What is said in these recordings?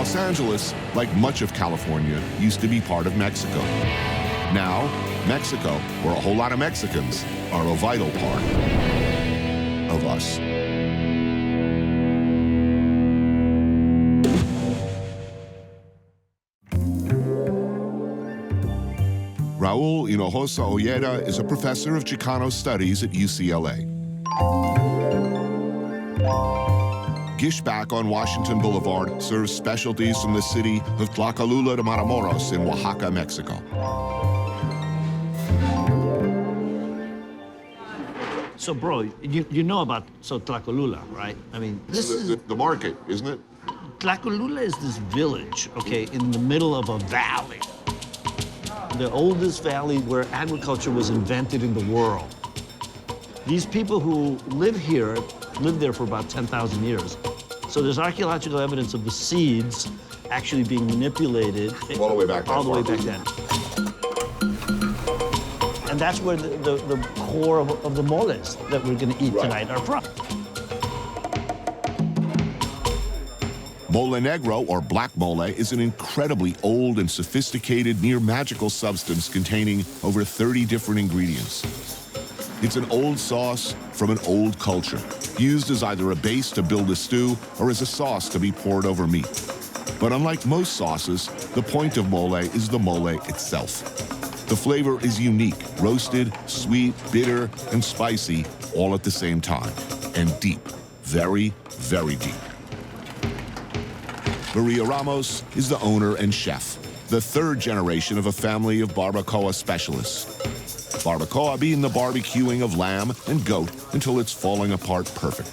Los Angeles, like much of California, used to be part of Mexico. Now, Mexico, or a whole lot of Mexicans, are a vital part of us. Raul Hinojosa Ojeda is a professor of Chicano studies at UCLA. Gishback on Washington Boulevard serves specialties from the city of Tlacolula de Matamoros in Oaxaca, Mexico. So, bro, you know about Tlacolula, right? I mean, this is the market, isn't it? Tlacolula is this village, okay, in the middle of a valley. The oldest valley where agriculture was invented in the world. These people who live here lived there for about 10,000 years. So there's archaeological evidence of the seeds actually being manipulated. All the way back then. All the way back then. And that's where the core of the moles that we're gonna eat tonight are from. Mole negro, or black mole, is an incredibly old and sophisticated, near-magical substance containing over 30 different ingredients. It's an old sauce from an old culture, used as either a base to build a stew or as a sauce to be poured over meat. But unlike most sauces, the point of mole is the mole itself. The flavor is unique, roasted, sweet, bitter, and spicy, all at the same time, and deep, very, very deep. Maria Ramos is the owner and chef, the third generation of a family of barbacoa specialists. Barbacoa being the barbecuing of lamb and goat until it's falling apart perfect.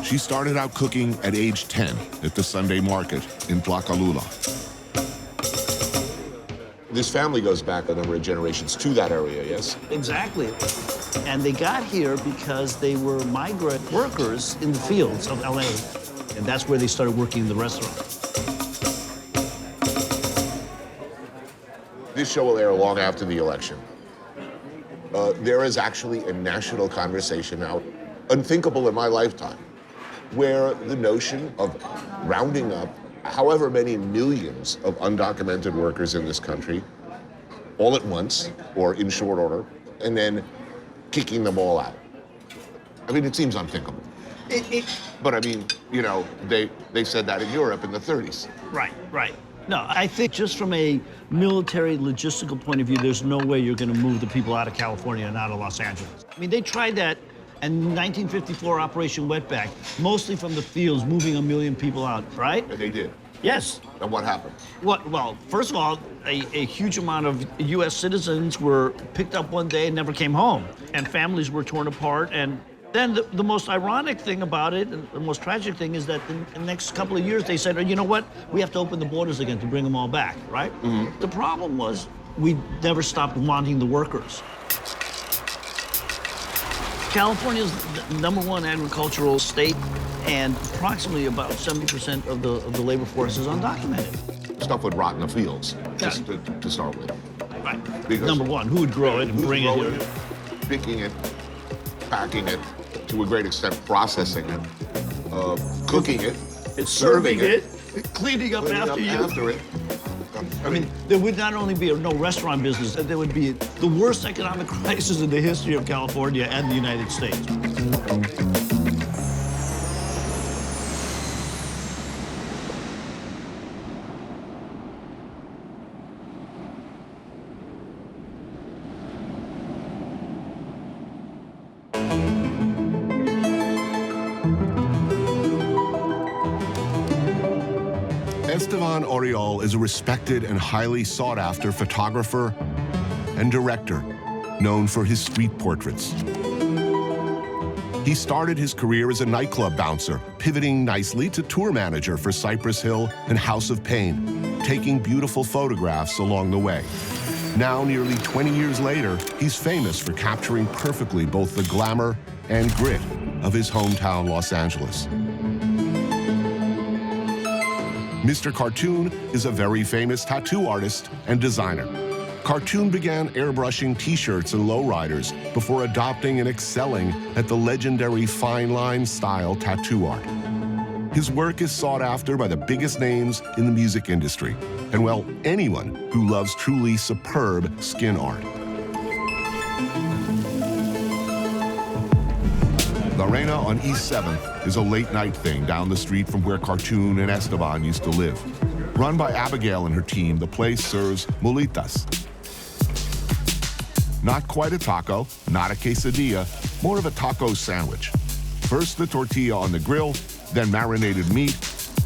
She started out cooking at age 10 at the Sunday market in Tlacolula. This family goes back a number of generations to that area, yes? Exactly. And they got here because they were migrant workers in the fields of LA. And that's where they started working in the restaurant. This show will air long after the election. There is actually a national conversation now, unthinkable in my lifetime, where the notion of rounding up however many millions of undocumented workers in this country all at once or in short order, and then kicking them all out. I mean, it seems unthinkable. But I mean, you know, they said that in Europe in the 30s. Right, right. No, I think just from a military logistical point of view, there's no way you're going to move the people out of California and out of Los Angeles. I mean, they tried that in 1954 Operation Wetback, mostly from the fields, moving 1 million people out, right? And they did. Yes. And what happened? Well, first of all, a huge amount of U.S. citizens were picked up one day and never came home, and families were torn apart. And then the most ironic thing about it, and the most tragic thing, is that in the next couple of years, they said, oh, you know what? We have to open the borders again to bring them all back, right? Mm-hmm. The problem was we never stopped wanting the workers. California is the #1 agricultural state, and approximately about 70% of the labor force is undocumented. Stuff would rot in the fields, just to start with. Right. Because #1, who would grow it and bring it here? Picking it, packing it, to a great extent processing it, cooking it, serving it, cleaning up after you. it. I mean, there would not only be no restaurant business, there would be the worst economic crisis in the history of California and the United States. Esteban Oriol is a respected and highly sought-after photographer and director known for his street portraits. He started his career as a nightclub bouncer, pivoting nicely to tour manager for Cypress Hill and House of Pain, taking beautiful photographs along the way. Now, nearly 20 years later, he's famous for capturing perfectly both the glamour and grit of his hometown, Los Angeles. Mr. Cartoon is a very famous tattoo artist and designer. Cartoon began airbrushing t-shirts and lowriders before adopting and excelling at the legendary fine line style tattoo art. His work is sought after by the biggest names in the music industry, and well, anyone who loves truly superb skin art. La Reina on East 7th is a late-night thing down the street from where Cartoon and Esteban used to live. Run by Abigail and her team, the place serves molitas. Not quite a taco, not a quesadilla, more of a taco sandwich. First the tortilla on the grill, then marinated meat,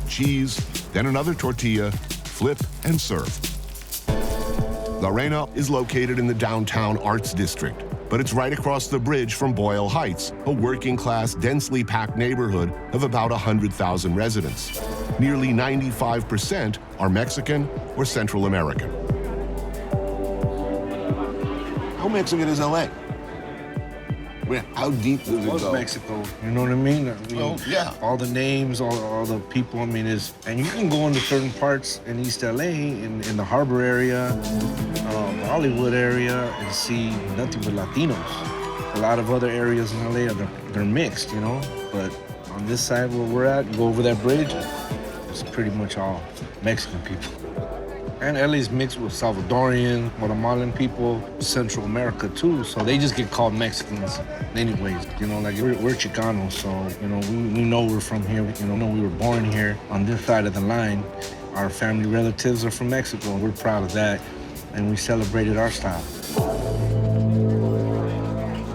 cheese, then another tortilla, flip and serve. La Reina is located in the downtown Arts District, but it's right across the bridge from Boyle Heights, a working-class, densely packed neighborhood of about 100,000 residents. Nearly 95% are Mexican or Central American. How Mexican is LA? I mean, how deep does it go? Mexico, you know what I mean? Oh, yeah. All the names, all the people, I mean, and you can go into certain parts in East LA, in the harbor area, the Hollywood area, and see nothing but Latinos. A lot of other areas in LA, they're mixed, you know? But on this side where we're at, you go over that bridge, it's pretty much all Mexican people. And LA's mixed with Salvadorian, Guatemalan people, Central America too, so they just get called Mexicans anyways. You know, like we're Chicano, so, you know, we know we're from here, you know, we were born here on this side of the line. Our family relatives are from Mexico, and we're proud of that, and we celebrated our style.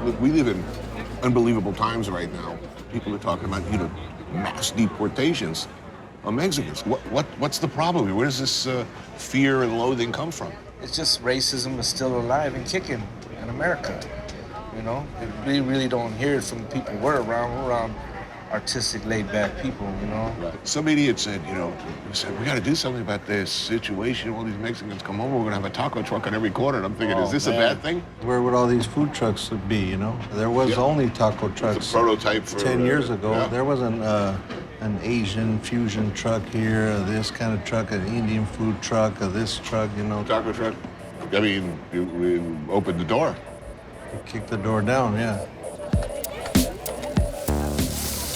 Look, we live in unbelievable times right now. People are talking about, you know, mass deportations of Mexicans. What's the problem here? Where does this fear and loathing come from? It's just racism is still alive and kicking in America, you know? We really don't hear it from the people we're around artistic, laid-back people, you know? Right. Some idiot said, you know, we got to do something about this situation. All these Mexicans come over, we're going to have a taco truck on every corner. And I'm thinking, is this a bad thing? Where would all these food trucks be, you know? There was only taco trucks. It's a prototype for 10 years ago. Yeah. There wasn't an Asian fusion truck here, this kind of truck, an Indian food truck, this truck, you know. Taco truck? I mean, you opened the door. You kick the door down, yeah.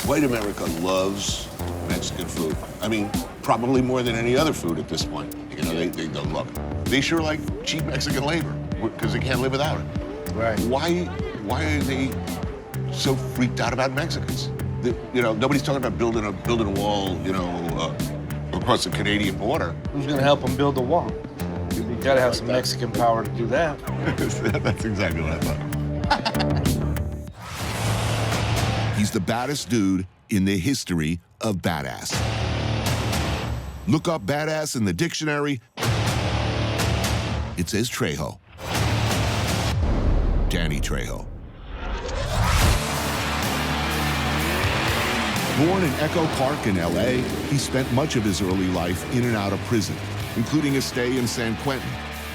White America loves Mexican food. I mean, probably more than any other food at this point. You know, they don't love it. They sure like cheap Mexican labor because they can't live without it. Right. Why are they so freaked out about Mexicans? You know, nobody's talking about building a wall, you know, across the Canadian border. Who's gonna help them build the wall? You gotta have some Mexican power to do that. That's exactly what I thought. He's the baddest dude in the history of badass. Look up badass in the dictionary. It says Trejo. Danny Trejo. Born in Echo Park in LA, he spent much of his early life in and out of prison, including a stay in San Quentin,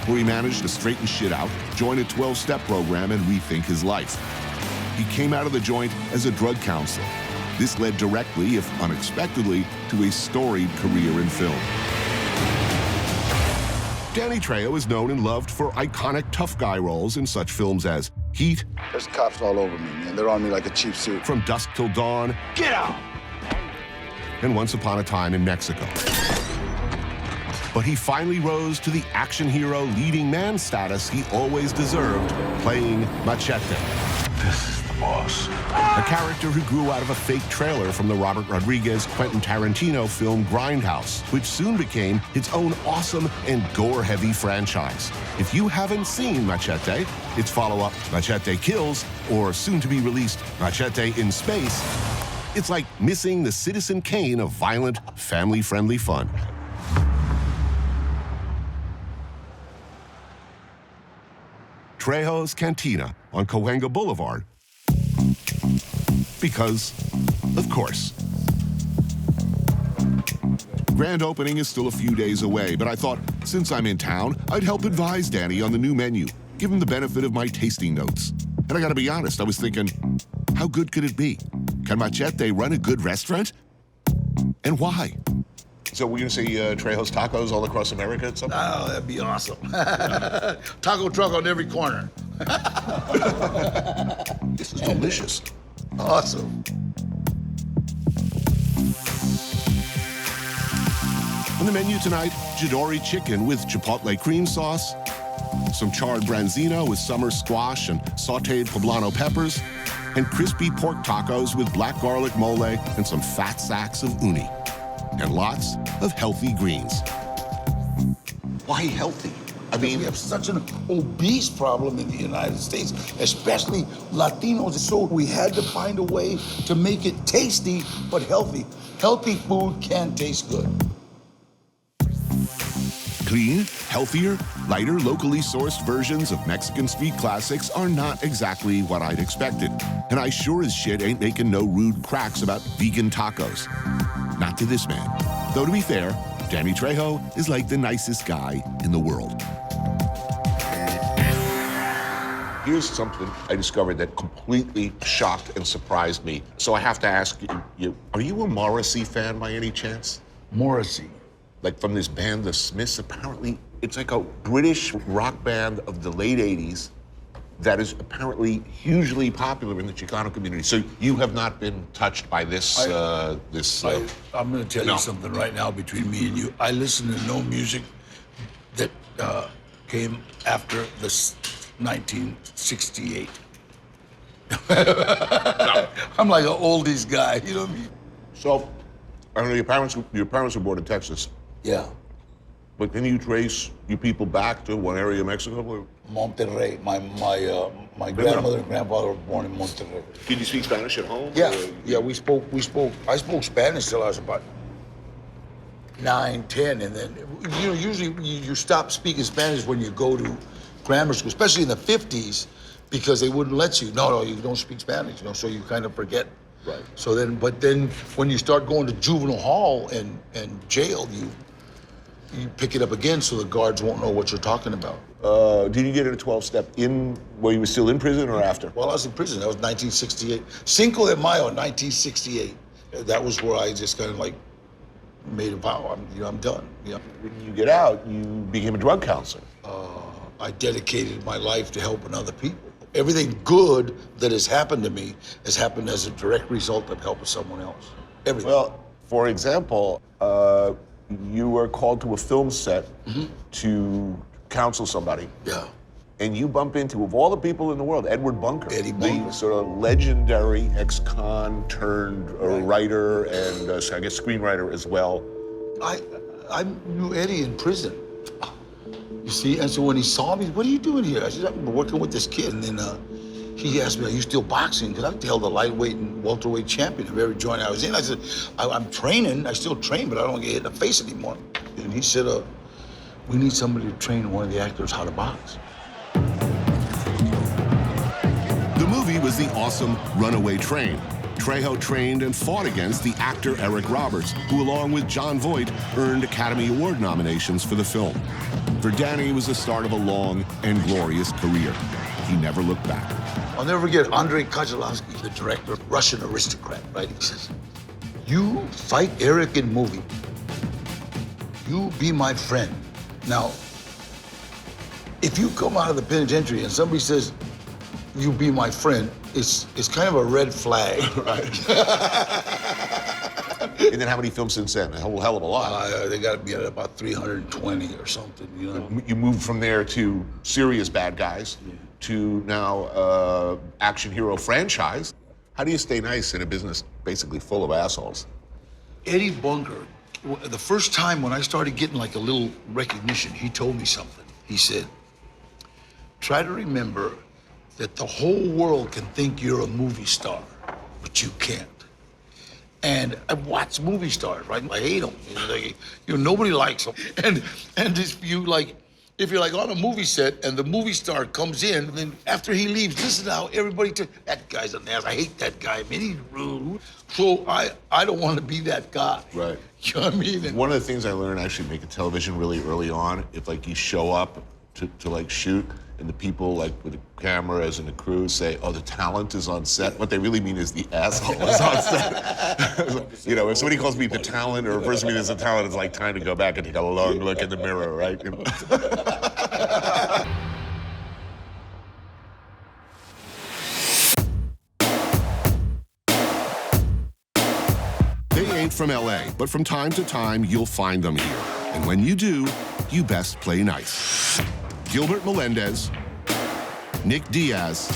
where he managed to straighten shit out, join a 12-step program, and rethink his life. He came out of the joint as a drug counselor. This led directly, if unexpectedly, to a storied career in film. Danny Trejo is known and loved for iconic tough guy roles in such films as Heat. There's cops all over me, man. They're on me like a cheap suit. From Dusk Till Dawn. Get out! And Once Upon a Time in Mexico. But he finally rose to the action hero leading man status he always deserved, playing Machete. This is the boss. A character who grew out of a fake trailer from the Robert Rodriguez Quentin Tarantino film Grindhouse, which soon became its own awesome and gore-heavy franchise. If you haven't seen Machete, its follow-up Machete Kills, or soon-to-be-released Machete in Space, it's like missing the Citizen Kane of violent, family-friendly fun. Trejo's Cantina on Cahuenga Boulevard. Because, of course. Grand opening is still a few days away, but I thought, since I'm in town, I'd help advise Danny on the new menu, give him the benefit of my tasting notes. And I gotta be honest, I was thinking, how good could it be? Can Machete run a good restaurant? And why? So we're gonna see Trejo's Tacos all across America at some point? Oh, that'd be awesome. Taco truck on every corner. This is delicious. Awesome. the menu tonight, Jadori chicken with chipotle cream sauce, some charred branzino with summer squash and sauteed poblano peppers, and crispy pork tacos with black garlic mole and some fat sacks of uni, and lots of healthy greens. Why healthy? I mean, We have such an obese problem in the United States, especially Latinos. So we had to find a way to make it tasty but healthy. Healthy food can taste good. Clean, healthier, lighter, locally sourced versions of Mexican street classics are not exactly what I'd expected. And I sure as shit ain't making no rude cracks about vegan tacos. Not to this man. Though to be fair, Danny Trejo is like the nicest guy in the world. here's something I discovered that completely shocked and surprised me. So I have to ask you, are you a Morrissey fan by any chance? Morrissey. Like from this band, The Smiths, apparently it's like a British rock band of the late 80s that is apparently hugely popular in the Chicano community. So you have not been touched by this, I'm gonna tell No. you something right now between me and you. I listen to no music that came after this 1968. I'm like an oldies guy, you know what I mean? So, I don't know, your parents were born in Texas, Yeah. but can you trace your people back to one area of Mexico? Or Monterrey. My grandmother and grandfather were born in Monterrey. did you speak Spanish at home? Yeah, Or- yeah, I spoke Spanish till I was about 9, 10, and then, you know, usually you stop speaking Spanish when you go to grammar school, especially in the 50s, because they wouldn't let you. No, you don't speak Spanish, you know, so you kind of forget. Right. So then, but then when you start going to juvenile hall and jail, you pick it up again so the guards won't know what you're talking about. Did you get a 12-step in, where you were still in prison or after? Well, I was in prison. That was 1968. Cinco de Mayo, 1968. That was where I just kind of like made a vow. I'm done. Yeah. When you get out, you became a drug counselor. I dedicated my life to helping other people. Everything good that has happened to me has happened as a direct result of helping someone else. Everything. Well, for example, you were called to a film set to counsel somebody. Yeah. And you bump into, of all the people in the world, Edward Bunker. Eddie The Bunker. sort of legendary ex-con turned writer and I guess screenwriter as well. I knew Eddie in prison. You see, and so when he saw me, what are you doing here? I said, I'm working with this kid. And then he asked me, are you still boxing? Because I held the lightweight and welterweight champion of every joint I was in. I said, I'm training, I still train, but I don't get hit in the face anymore. And he said, we need somebody to train one of the actors how to box. The movie was the awesome Runaway Train. Trejo trained and fought against the actor Eric Roberts, who along with Jon Voight earned Academy Award nominations for the film. For Danny, it was the start of a long and glorious career. He never looked back. I'll never forget Andrei Konchalovsky, the director, Russian aristocrat, right? He says, you fight Eric in movie. You be my friend. Now, if you come out of the penitentiary and somebody says, you be my friend, it's kind of a red flag. Right. And then how many films since then? A whole hell of a lot. They got to be at about 320 or something, you know? You moved from there to serious bad guys to now action hero franchise. How do you stay nice in a business basically full of assholes? Eddie Bunker, the first time when I started getting like a little recognition, he told me something. He said, try to remember that the whole world can think you're a movie star, but you can't. And I watch movie stars, right? I hate them. You know, nobody likes them. And if you're like on a movie set and the movie star comes in, then after he leaves, listen to how everybody that guy's an ass. I hate that guy. I mean, he's rude. So I don't want to be that guy. Right. You know what I mean? And One of the things I learned actually making television really early on, if like you show up to like shoot and the people like with the cameras and the crew say, oh, the talent is on set, what they really mean is the asshole is on set. You know, if somebody calls me the talent or refers to me as a talent, it's like time to go back and take a long look in the mirror, right? You know? They ain't from LA, but from time to time, you'll find them here. And when you do, you best play nice. Gilbert Melendez, Nick Diaz,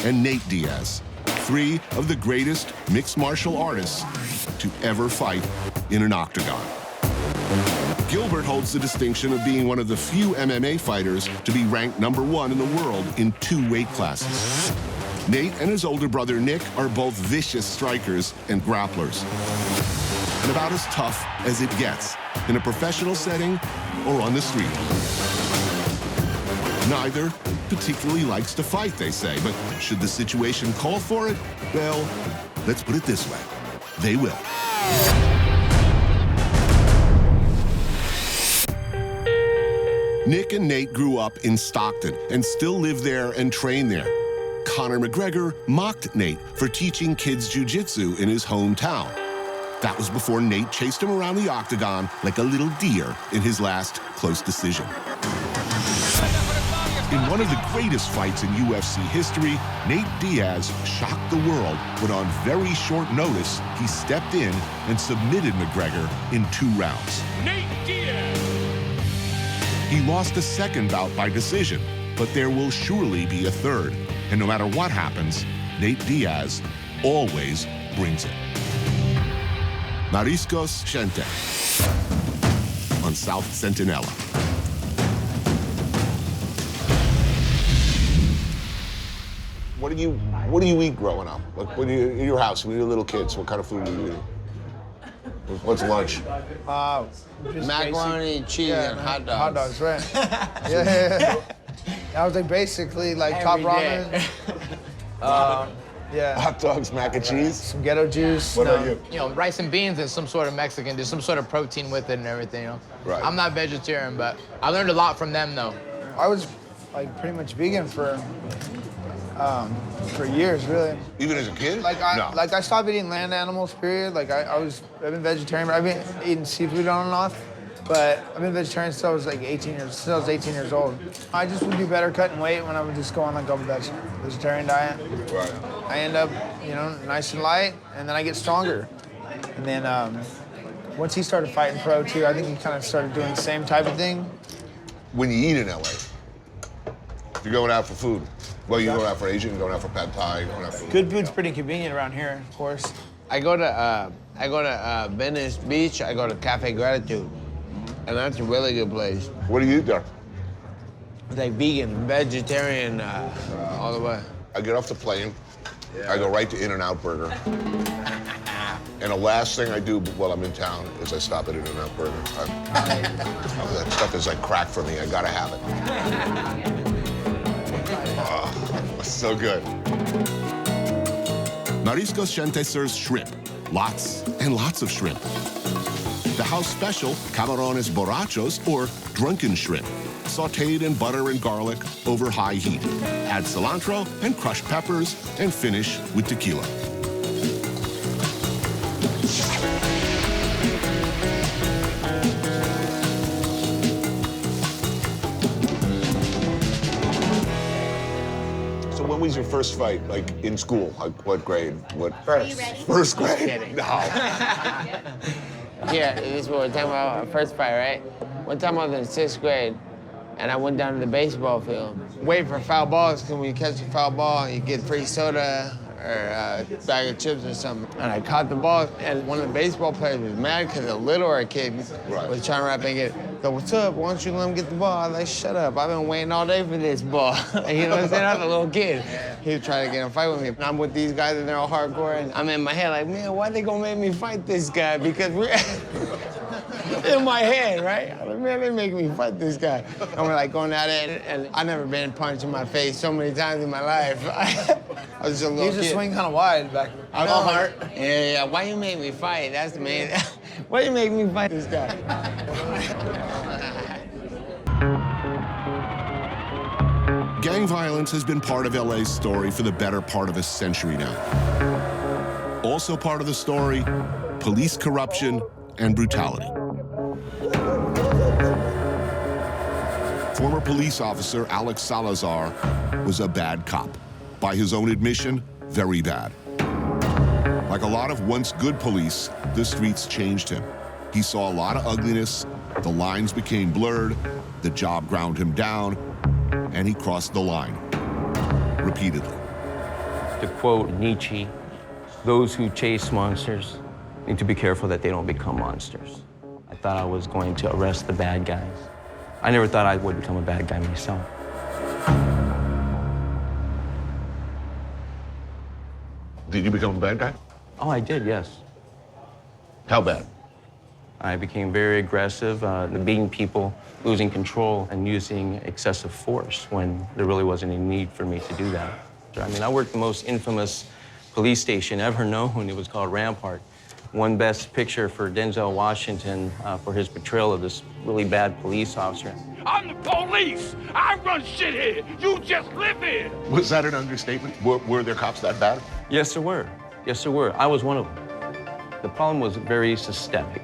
and Nate Diaz, 3 of the greatest mixed martial artists to ever fight in an octagon. Gilbert holds the distinction of being one of the few MMA fighters to be ranked #1 in the world in 2 weight classes. Nate and his older brother Nick are both vicious strikers and grapplers, and about as tough as it gets in a professional setting or on the street. Neither particularly likes to fight, they say, but should the situation call for it, well, let's put it this way, they will. Nick and Nate grew up in Stockton and still live there and train there. Conor McGregor mocked Nate for teaching kids jiu-jitsu in his hometown. That was before Nate chased him around the octagon like a little deer in his last close decision. In one of the greatest fights in UFC history, Nate Diaz shocked the world when on very short notice, he stepped in and submitted McGregor in 2 rounds. Nate Diaz! He lost a second bout by decision, but there will surely be a third. And no matter what happens, Nate Diaz always brings it. Mariscos Gente on South Centinela. What do you eat growing up? Like, when you in your house, when you were little kids, what kind of food do you eat? What's lunch? Macaroni, cheese, and hot dogs. Hot dogs, right? yeah. I was like basically like top ramen. Yeah. Hot dogs, mac and cheese? Some ghetto juice. What about you? You know, rice and beans and some sort of Mexican. There's some sort of protein with it and everything, you know? Right. I'm not vegetarian, but I learned a lot from them, though. I was like pretty much vegan for years, really. Even as a kid? Like I stopped eating land animals, period. Like I've been vegetarian, I've been eating seafood on and off, but I've been vegetarian since I was like 18 years old. I just would do better cutting weight when I would just go on like a vegetarian diet. Right. I end up, you know, nice and light, and then I get stronger. And then once he started fighting pro too, I think he kind of started doing the same type of thing. When you eat in LA, you're going out for food. Well, you're going out for Asian, you're going out for pad thai, you're going out for... Good food's pretty convenient around here, of course. I go to Venice Beach. I go to Cafe Gratitude, and that's a really good place. What do you eat there? It's like vegan, vegetarian, all the way. I get off the plane, I go right to In-N-Out Burger. And the last thing I do while I'm in town is I stop at In-N-Out Burger. That stuff is like crack for me, I gotta have it. Oh, it's so good. Mariscos Gente serves shrimp, lots and lots of shrimp. The house special, camarones borrachos, or drunken shrimp, sautéed in butter and garlic over high heat. Add cilantro and crushed peppers and finish with tequila. When was your first fight, like in school? Like what grade? What? First. First grade? No. Yeah, this is what we're talking about, our first fight, right? One time I was in 6th grade, and I went down to the baseball field. Wait for foul balls, because when you catch a foul ball, you get free soda or a bag of chips or something. And I caught the ball, and one of the baseball players was mad because a littler kid was trying to rap and get, so what's up, why don't you let him get the ball? I was like, shut up, I've been waiting all day for this ball. You know what I'm saying? I was a little kid. He was trying to get in a fight with me. And I'm with these guys and they're all hardcore, and I'm in my head like, man, why they gonna make me fight this guy? Because we're in my head, right? I'm like, man, they making me fight this guy. And we're like going at it, and I've never been punched in my face so many times in my life. I was just a little kid. He was just swinging kind of wide back. I was hurt. Yeah. Why you make me fight? That's the main. Why you make me fight this guy? Gang violence has been part of LA's story for the better part of a century now. Also part of the story, police corruption and brutality. Former police officer Alex Salazar was a bad cop. By his own admission, very bad. Like a lot of once good police, the streets changed him. He saw a lot of ugliness, the lines became blurred, the job ground him down, and he crossed the line, repeatedly. To quote Nietzsche, those who chase monsters need to be careful that they don't become monsters. I thought I was going to arrest the bad guys. I never thought I would become a bad guy myself. Did you become a bad guy? Oh, I did, yes. How bad? I became very aggressive, beating people, losing control, and using excessive force when there really wasn't any need for me to do that. I mean, I worked the most infamous police station ever known. It was called Rampart. Won Best Picture for Denzel Washington for his portrayal of this really bad police officer. I'm the police. I run shit here. You just live here. Was that an understatement? Were there cops that bad? Yes, there were. Yes, there were. I was one of them. The problem was very systemic.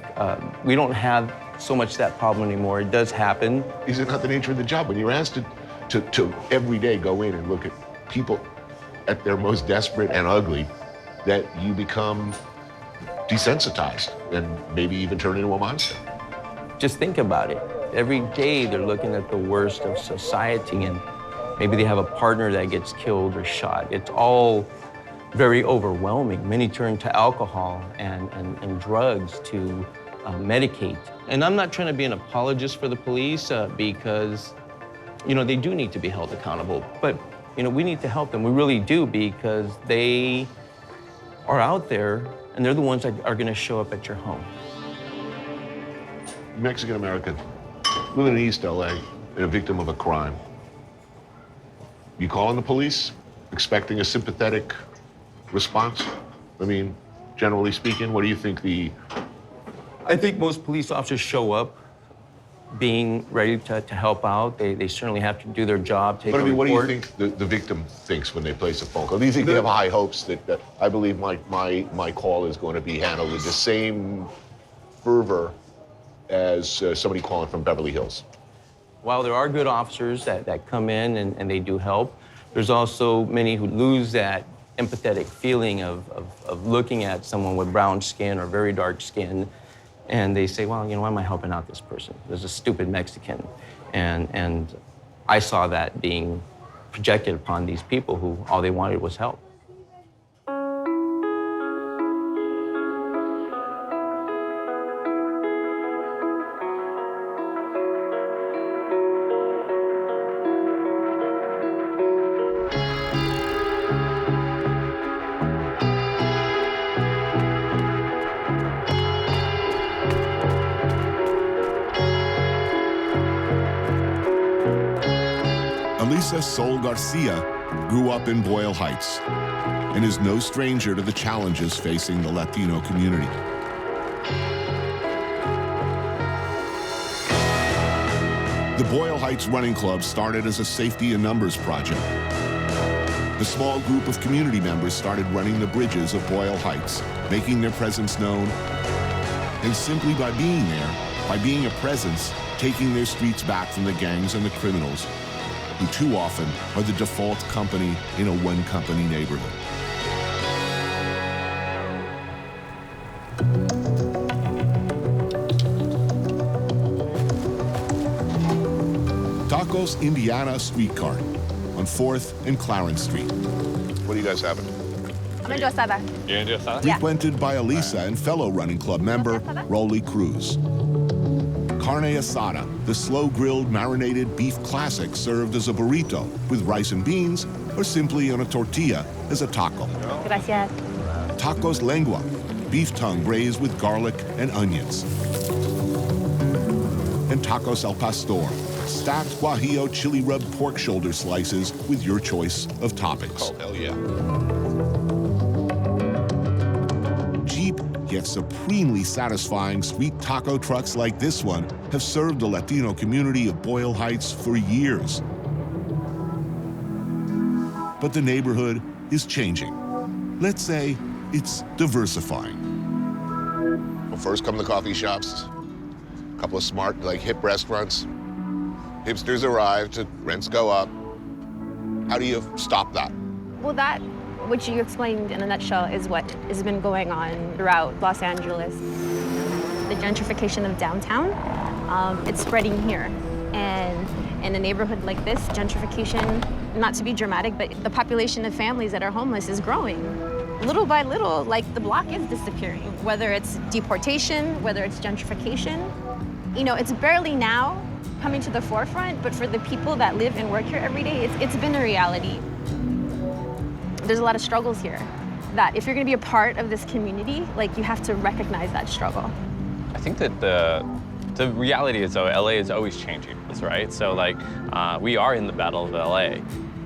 We don't have so much that problem anymore. It does happen. Is it not the nature of the job when you're asked to every day go in and look at people at their most desperate and ugly that you become desensitized and maybe even turn into a monster? Just think about it. Every day they're looking at the worst of society, and maybe they have a partner that gets killed or shot. It's all very overwhelming. Many turn to alcohol and drugs to medicate. And I'm not trying to be an apologist for the police because, you know, they do need to be held accountable. But, you know, we need to help them. We really do, because they are out there and they're the ones that are gonna show up at your home. Mexican-American, living in East LA and a victim of a crime. You calling the police, expecting a sympathetic response? I mean, generally speaking, what do you think I think most police officers show up being ready to help out. They certainly have to do their job, take a report. What do you think the victim thinks when they place a phone call? Do you think they have high hopes that I believe my call is going to be handled with the same fervor as somebody calling from Beverly Hills? While there are good officers that come in and they do help, there's also many who lose that empathetic feeling of looking at someone with brown skin or very dark skin, and they say, well, you know, why am I helping out this person? There's a stupid Mexican. And I saw that being projected upon these people who all they wanted was help. Sol Garcia grew up in Boyle Heights and is no stranger to the challenges facing the Latino community. The Boyle Heights Running Club started as a safety in numbers project. The small group of community members started running the bridges of Boyle Heights, making their presence known, and simply by being there, by being a presence, taking their streets back from the gangs and the criminals who too often are the default company in a one-company neighborhood. Tacos Indiana streetcar on 4th and Clarence Street. What are you guys having? Mango asada. Frequented by Elisa and fellow running club member Rolly Cruz. Carne asada, the slow-grilled marinated beef classic served as a burrito with rice and beans, or simply on a tortilla as a taco. Gracias. Tacos lengua, beef tongue braised with garlic and onions. And tacos al pastor, stacked guajillo chili-rubbed pork shoulder slices with your choice of toppings. Oh, hell yeah. Cheap yet supremely satisfying street taco trucks like this one have served the Latino community of Boyle Heights for years. But the neighborhood is changing. Let's say it's diversifying. Well, first come the coffee shops, a couple of smart, hip restaurants. Hipsters arrive, rents go up. How do you stop that? Well, that, which you explained in a nutshell, is what has been going on throughout Los Angeles. the gentrification of downtown, it's spreading here. And in a neighborhood like this, gentrification, not to be dramatic, but the population of families that are homeless is growing. Little by little, like the block is disappearing, whether it's deportation, whether it's gentrification. You know, it's barely now coming to the forefront, but for the people that live and work here every day, it's been a reality. There's a lot of struggles here that if you're gonna be a part of this community, like you have to recognize that struggle. I think that the reality is, though, LA is always changing, right? So, like, we are in the battle of LA.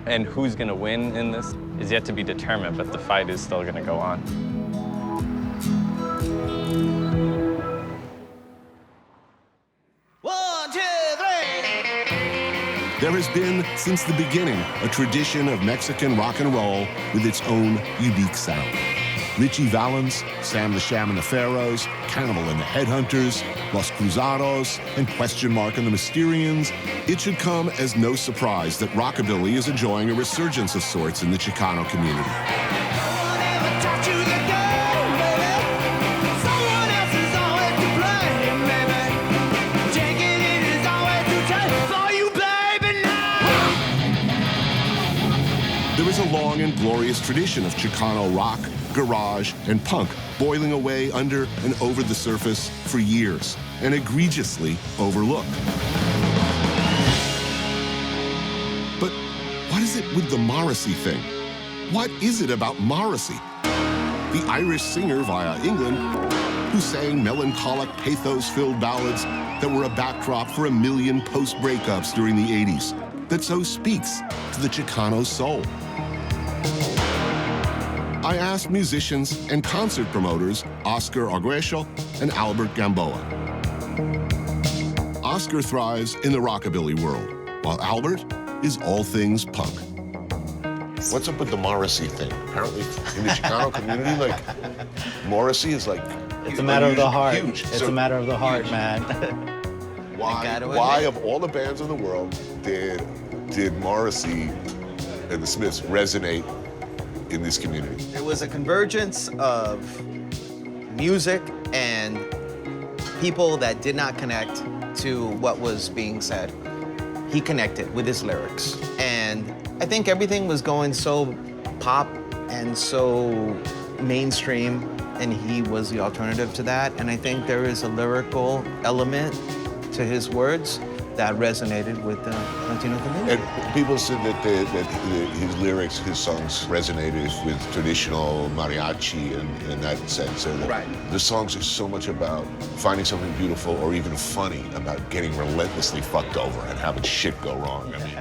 And who's gonna win in this is yet to be determined, but the fight is still gonna go on. There has been, since the beginning, a tradition of Mexican rock and roll with its own unique sound. Richie Valens, Sam the Sham and the Pharaohs, Cannibal and the Headhunters, Los Cruzados, and Question Mark and the Mysterians. It should come as no surprise that rockabilly is enjoying a resurgence of sorts in the Chicano community. There is a long and glorious tradition of Chicano rock, garage, and punk boiling away under and over the surface for years and egregiously overlooked. But what is it with the Morrissey thing? What is it about Morrissey? The Irish singer via England who sang melancholic, pathos-filled ballads that were a backdrop for a million post-breakups during the 80s that so speaks to the Chicano soul. I asked musicians and concert promoters Oscar Arguello and Albert Gamboa. Oscar thrives in the rockabilly world, while Albert is all things punk. What's up with the Morrissey thing? Apparently, in the Chicano community, like, Morrissey is like... It's a matter of the heart. Huge. It's a matter of the heart, man. Why, of all the bands in the world, did Morrissey and the Smiths resonate in this community? It was a convergence of music and people that did not connect to what was being said. He connected with his lyrics. And I think everything was going so pop and so mainstream, and he was the alternative to that. And I think there is a lyrical element to his words that resonated with the Latino community. And people said that his lyrics, his songs resonated with traditional mariachi in that sense. And right. The songs are so much about finding something beautiful or even funny, about getting relentlessly fucked over and having shit go wrong. I mean,